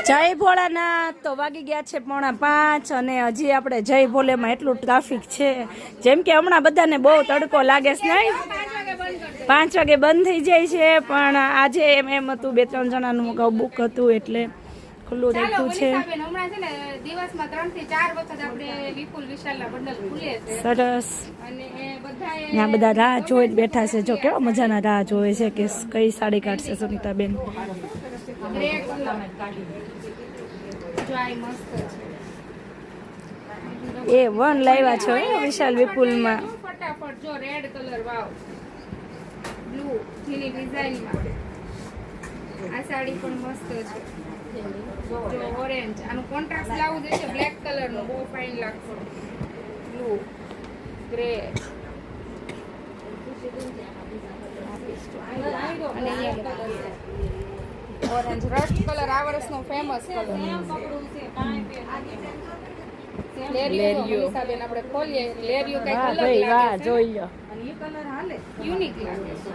જય ભોળાનાથ તો વાગી ગયા છે 4:45 અને હજી આપણે જય ભોલેમાં એટલું ટ્રાફિક છે જેમ કે હમણાં બધાને બહુ તડકો લાગે છે નહીં 5 વાગે બંધ થઈ જાય છે પણ આજે એમ હતું 2-3 જણાનું બુક હતું એટલે ખુલ્લું રાખ્યું છે સરસ ત્યાં બધા રાહ જોઈ બેઠા છે જો કેવા મજાના રાહ જોવે છે કે કઈ સાડી કાઢશે સુનિતાબેન A1 લાવ્યા છો વિશાલ વિપુલમાં ફટાફટ જો રેડ કલર વાવ બ્લુ ની ડિઝાઇનમાં આ સાડી પણ મસ્ત છે જો ઓરેન્જ આનું કોન્ટ્રાસ્ટ બ્લાઉઝ છે બ્લેક કલર નો બહુ ફાઇન લાગશે બ્લુ ગ્રે અને ઓરેન્જ રસ્ટ કલર આ વર્ષનો ફેમસ કલર લેરિયો હિસાબે આપણે ખોલીએ લેરિયો કઈ કલર લાગે વાહ જોઈ લો અને એ કલર હાલે યુનિક લાગે છે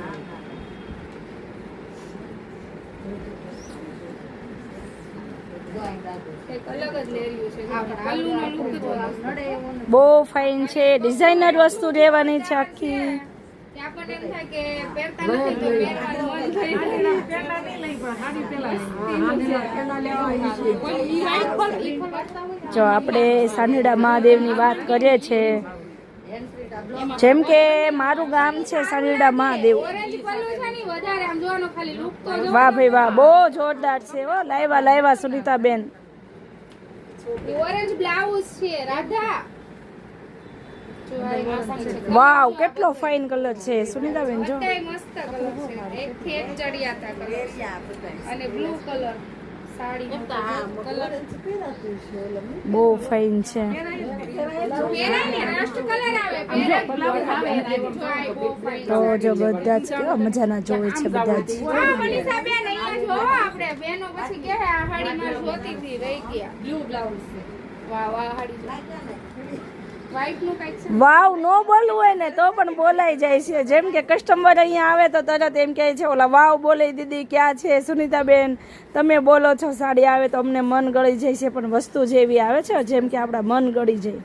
એક અલગ જ લેરિયો છે આપણે આલુનો લુક જો નડે એવો બહુ ફાઇન છે ડિઝાઇનર વસ્તુ રહેવાની છે આખી આપણને એમ થાય કે પહેરતા નથી તો પહેરવાનું મન થઈ જાય પહેરતા નહીં લઈ પણ હાડી પેલા જો આપણે સાંઢડા મહાદેવની વાત કરીએ છે જેમ કે મારું ગામ છે સાંઢડા મહાદેવ ઓરેન્જ પલ્લુ છે ની વધારે આમ જોવાનો ખાલી લુક તો જો વાહ ભાઈ વાહ બહુ જોરદાર છે હો લાવ્યા સુનિતાબેન ઓરેન્જ બ્લાઉઝ છે રાધા વાવ કેટલો ફાઇન કલર છે સુનિતાબેન જો મસ્ત કલર છે એક થી એક ચડિયાતા કલર અને બ્લુ કલર સાડી કલર બહુ ફાઇન છે તો જો બધા જ કેવા મજાના જોવે છે બધા જ વાવ નો બોલવું હોય ને તો પણ બોલાઈ જાય છે જેમ કે કસ્ટમર અહીંયા આવે તો તરત એમ કહે છે ઓલા વાવ બોલે દીદી ક્યાં છે સુનિતાબેન તમે બોલો છો સાડી આવે તો અમને મન ગળી જાય છે પણ વસ્તુ જેવી આવે છે જેમ કે આપણા મન ગળી જાય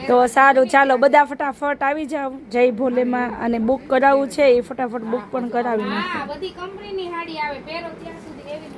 તો સારું ચાલો બધા ફટાફટ આવી જાવ જય ભોલેમાં અને બુક કરાવવું છે એ ફટાફટ બુક પણ કરાવી નાખો બધી કંપનીની સાડી આવે પહેરો ત્યાં સુધી એવી